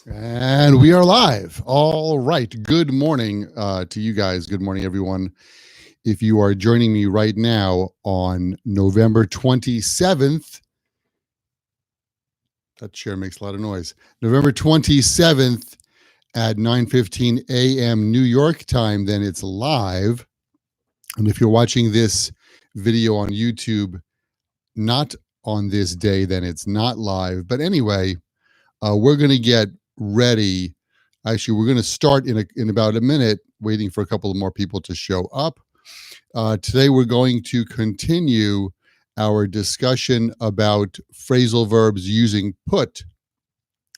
And we are live. All right. Good morning to you guys. Good morning, everyone. If you are joining me right now on November 27th, that chair makes a lot of noise. November 27th at 9:15 a.m. New York time, then it's live. And if you're watching this video on YouTube, not on this day, then it's not live. But anyway, we're going to get ready. Actually, we're going to start in about a minute, waiting for a couple of more people to show up. Today, we're going to continue our discussion about phrasal verbs using put.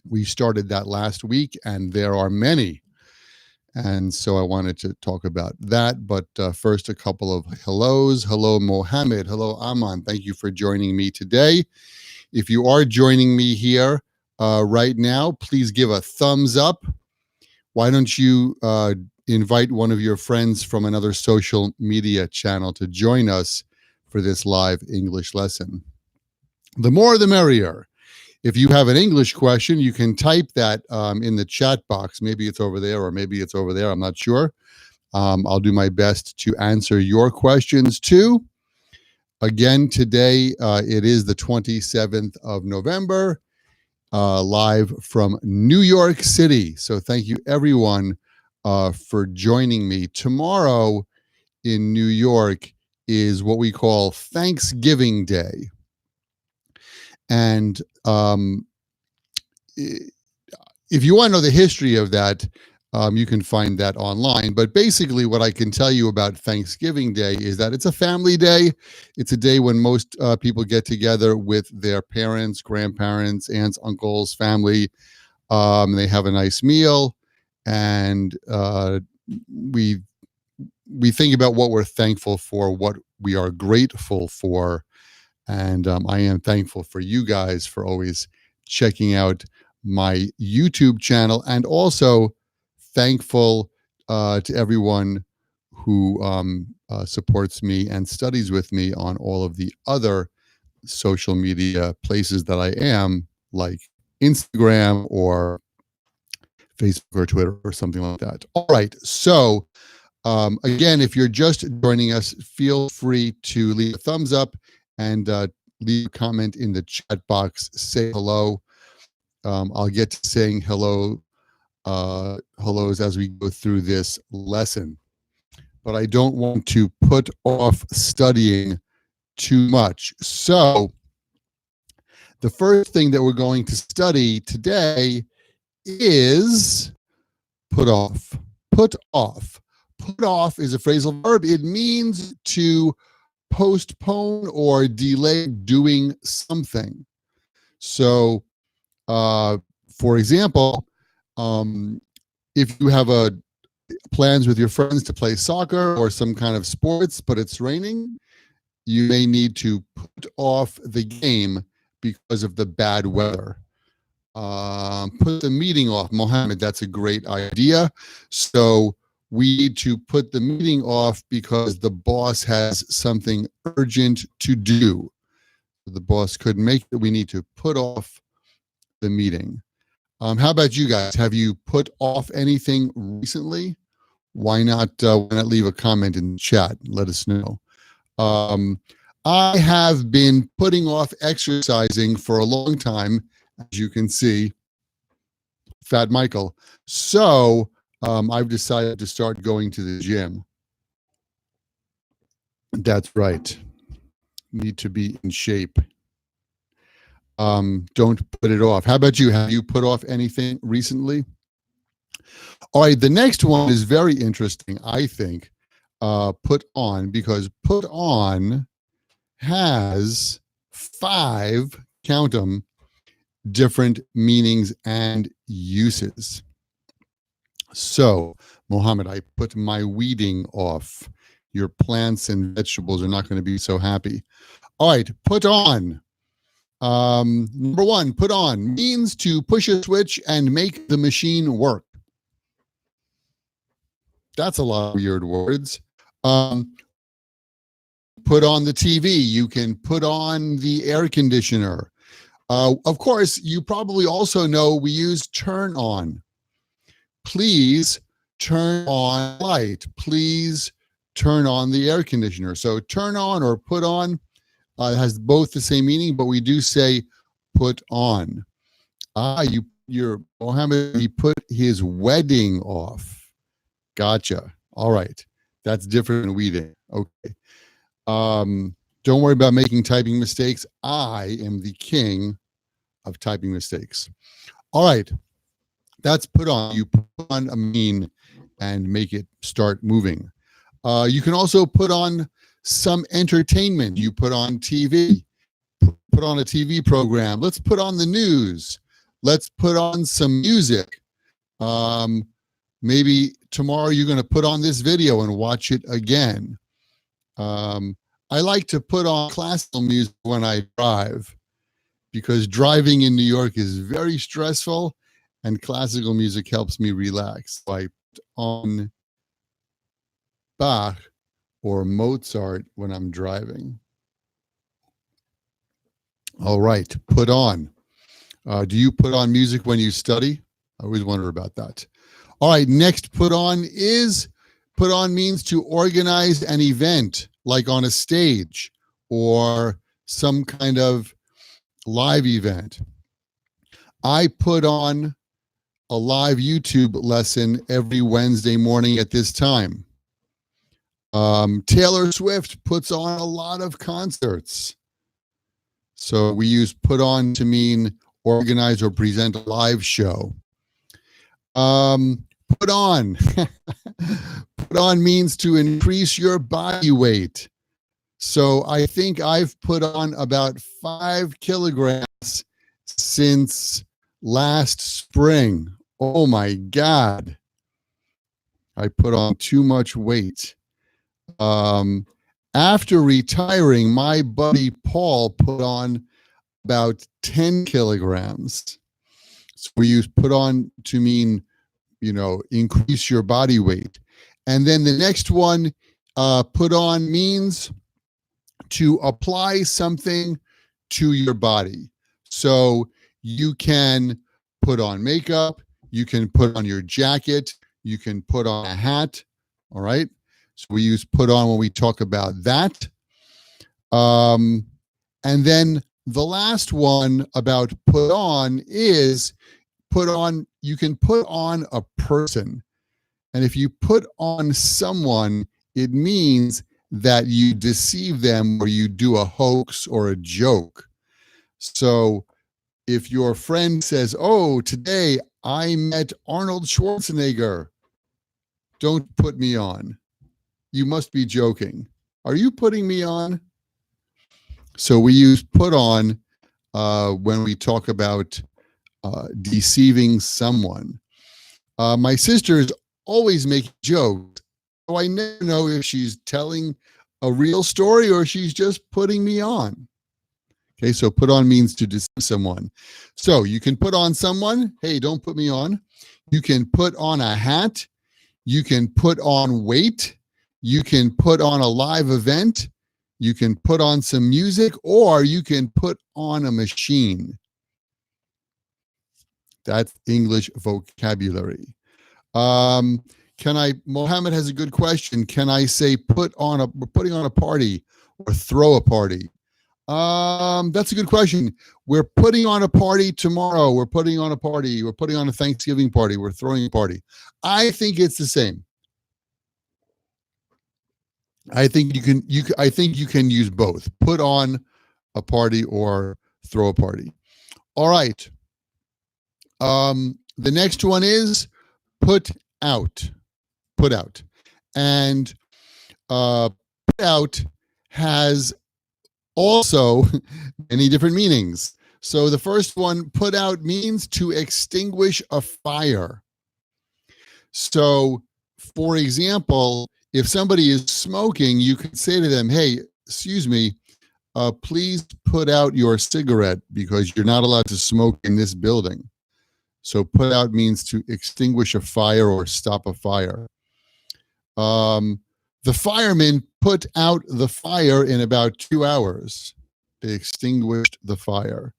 We started that last week, and there are many. And so I wanted to talk about that. But first, a couple of hellos. Hello, Mohammed. Hello, Aman. Thank you for joining me today. If you are joining me here right now, please give a thumbs up. Why don't you invite one of your friends from another social media channel to join us for this live English lesson? The more, the merrier. If you have an English question, you can type that in the chat box. Maybe it's over there or maybe it's over there. I'm not sure. I'll do my best to answer your questions too. Again, today it is the 27th of November, live from New York City. So thank you, everyone, for joining me. Tomorrow in New York is what we call Thanksgiving Day. And if you want to know the history of that, you can find that online. But basically, what I can tell you about Thanksgiving Day is that it's a family day. It's a day when most people get together with their parents, grandparents, aunts, uncles, family. They have a nice meal, and we think about what we're thankful for, what we are grateful for. And I am thankful for you guys for always checking out my YouTube channel, and also thankful to everyone who supports me and studies with me on all of the other social media places that I am, like Instagram or Facebook or Twitter or something like that. All right. So again, if you're just joining us, feel free to leave a thumbs up and leave a comment in the chat box. Say hello. I'll get to saying hellos as we go through this lesson. But I don't want to put off studying too much. So the first thing that we're going to study today is put off. Put off. Put off is a phrasal verb. It means to postpone or delay doing something. So, for example, if you have plans with your friends to play soccer or some kind of sports, but it's raining, you may need to put off the game because of the bad weather. Put the meeting off. Mohammed, that's a great idea. So we need to put the meeting off because the boss has something urgent to do. The boss couldn't make it. We need to put off the meeting. How about you guys? Have you put off anything recently? Why not leave a comment in the chat? Let us know. I have been putting off exercising for a long time, as you can see, Fat Michael. So I've decided to start going to the gym. That's right. Need to be in shape. Don't put it off. How about you? Have you put off anything recently? All right, the next one is very interesting, I think. Put on, because put on has 5, count them, different meanings and uses. So, Mohammed, I put my weeding off. Your plants and vegetables are not going to be so happy. All right, put on. Number 1, put on means to push a switch and make the machine work. That's a lot of weird words. Put on the TV. You can put on the air conditioner. Of course, you probably also know we use turn on. Please turn on light. Please turn on the air conditioner. So turn on or put on has both the same meaning, but we do say put on. Your Mohammed, he put his wedding off. Gotcha. All right. That's different than we did. Okay. Don't worry about making typing mistakes. I am the king of typing mistakes. All right. That's put on. You put on a mean and make it start moving. You can also put on some entertainment. You put on TV, put on a TV program. Let's put on the news. Let's put on some music. Maybe tomorrow you're going to put on this video and watch it again. I like to put on classical music when I drive because driving in New York is very stressful and classical music helps me relax. So I put on Bach or Mozart when I'm driving. All right, put on. Do you put on music when you study? I always wonder about that. All right, next put on means to organize an event, like on a stage or some kind of live event. I put on a live YouTube lesson every Wednesday morning at this time. Taylor Swift puts on a lot of concerts. So we use put on to mean organize or present a live show. Put on. Put on means to increase your body weight. So I think I've put on about 5 kilograms since last spring. Oh my God. I put on too much weight. After retiring, my buddy Paul put on about 10 kilograms. So we use put on to mean, increase your body weight. And then the next one, put on means to apply something to your body. So you can put on makeup, you can put on your jacket, you can put on a hat. All right. So we use put on when we talk about that. And then the last one about put on is put on, you can put on a person. And if you put on someone, it means that you deceive them or you do a hoax or a joke. So if your friend says, oh, today I met Arnold Schwarzenegger, don't put me on. You must be joking. Are you putting me on? So we use put on when we talk about deceiving someone. My sister is always making jokes, so I never know if she's telling a real story or she's just putting me on. Okay, so put on means to deceive someone. So you can put on someone, hey, don't put me on. You can put on a hat. You can put on weight. You can put on a live event. You can put on some music, or you can put on a machine. That's English vocabulary. Mohammed has a good question. Can I say we're putting on a party or throw a party? That's a good question. We're putting on a party tomorrow. We're putting on a party. We're putting on a Thanksgiving party. We're throwing a party. I think it's the same. I think you can use both. Put on a party or throw a party. All right. The next one is put out. Put out. And put out has also many different meanings. So the first one, put out, means to extinguish a fire. So, for example, if somebody is smoking, you could say to them, hey, excuse me, please put out your cigarette because you're not allowed to smoke in this building. So put out means to extinguish a fire or stop a fire. The firemen put out the fire in about 2 hours. They extinguished the fire.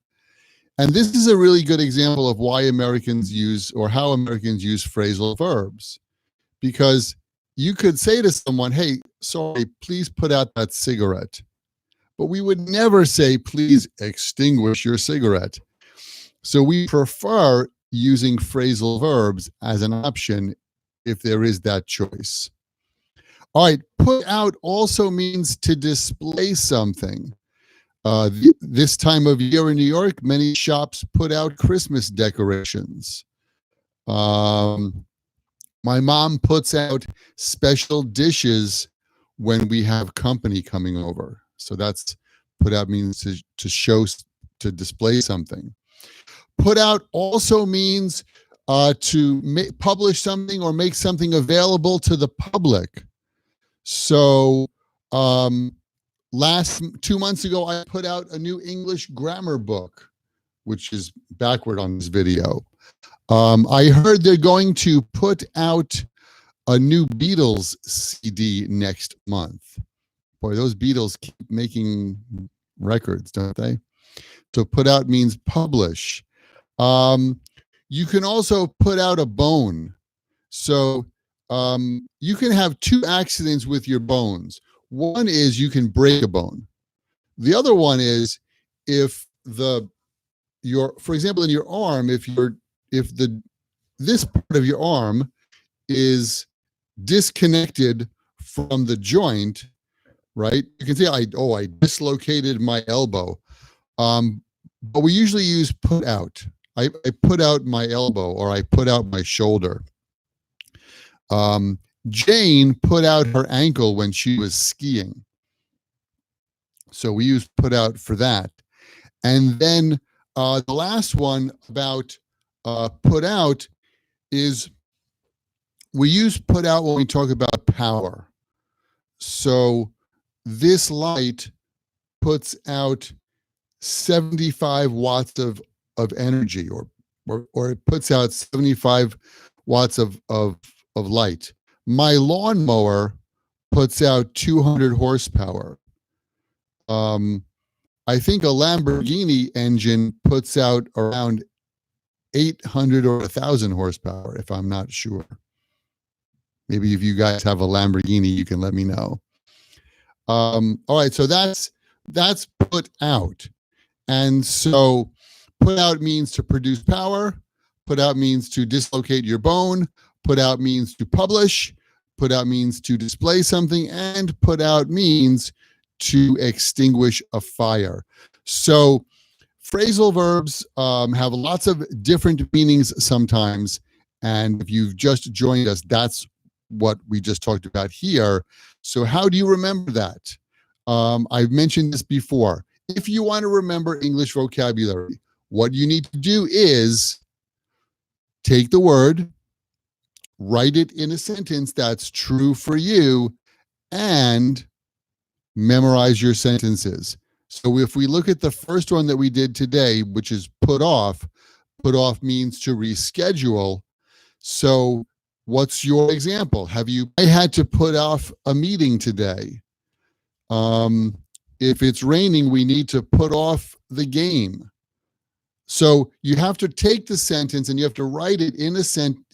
And this is a really good example of why Americans use, or how Americans use, phrasal verbs. Because you could say to someone, hey, sorry, please put out that cigarette. But we would never say, please extinguish your cigarette. So we prefer using phrasal verbs as an option if there is that choice. All right, put out also means to display something. This time of year in New York, many shops put out Christmas decorations. My mom puts out special dishes when we have company coming over. So that's put out means to show, to display something. Put out also means to publish something or make something available to the public. So 2 months ago, I put out a new English grammar book, which is backward on this video. I heard they're going to put out a new Beatles CD next month. Boy, those Beatles keep making records, don't they? So put out means publish. You can also put out a bone. So you can have two accidents with your bones. One is you can break a bone. The other one is if for example, in your arm, this part of your arm is disconnected from the joint, right? You can say, I dislocated my elbow. But we usually use put out. I put out my elbow, or I put out my shoulder. Jane put out her ankle when she was skiing. So we use put out for that. And then the last one about put out is we use put out when we talk about power. So this light puts out 75 watts of energy, or it puts out 75 watts of light. My lawnmower puts out 200 horsepower. I think a Lamborghini engine puts out around 800 or 1,000 horsepower, if I'm not sure. Maybe if you guys have a Lamborghini, you can let me know. All right, so that's put out. And so put out means to produce power. Put out means to dislocate your bone. Put out means to publish. Put out means to display something. And put out means to extinguish a fire. So phrasal verbs have lots of different meanings sometimes. And if you've just joined us, that's what we just talked about here. So how do you remember that? I've mentioned this before. If you want to remember English vocabulary, what you need to do is take the word, write it in a sentence that's true for you, and memorize your sentences. So if we look at the first one that we did today, which is put off means to reschedule. So what's your example? I had to put off a meeting today. If it's raining, we need to put off the game. So you have to take the sentence and you have to write it in a sentence.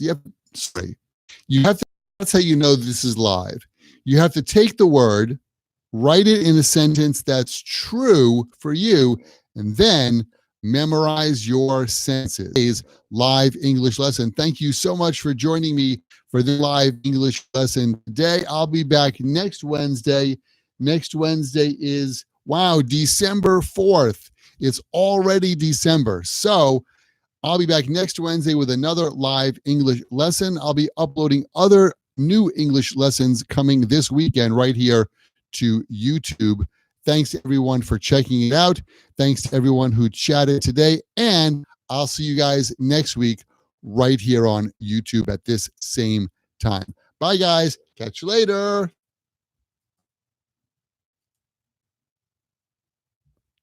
That's how you know this is live. You have to take the word, write it in a sentence that's true for you, and then memorize your sentences. Live English lesson. Thank you so much for joining me for the live English lesson today. I'll be back next Wednesday. Next Wednesday is, December 4th. It's already December. So I'll be back next Wednesday with another live English lesson. I'll be uploading other new English lessons coming this weekend right here to YouTube. Thanks everyone for checking it out. Thanks to everyone who chatted today. And I'll see you guys next week right here on YouTube at this same time. Bye, guys. Catch you later.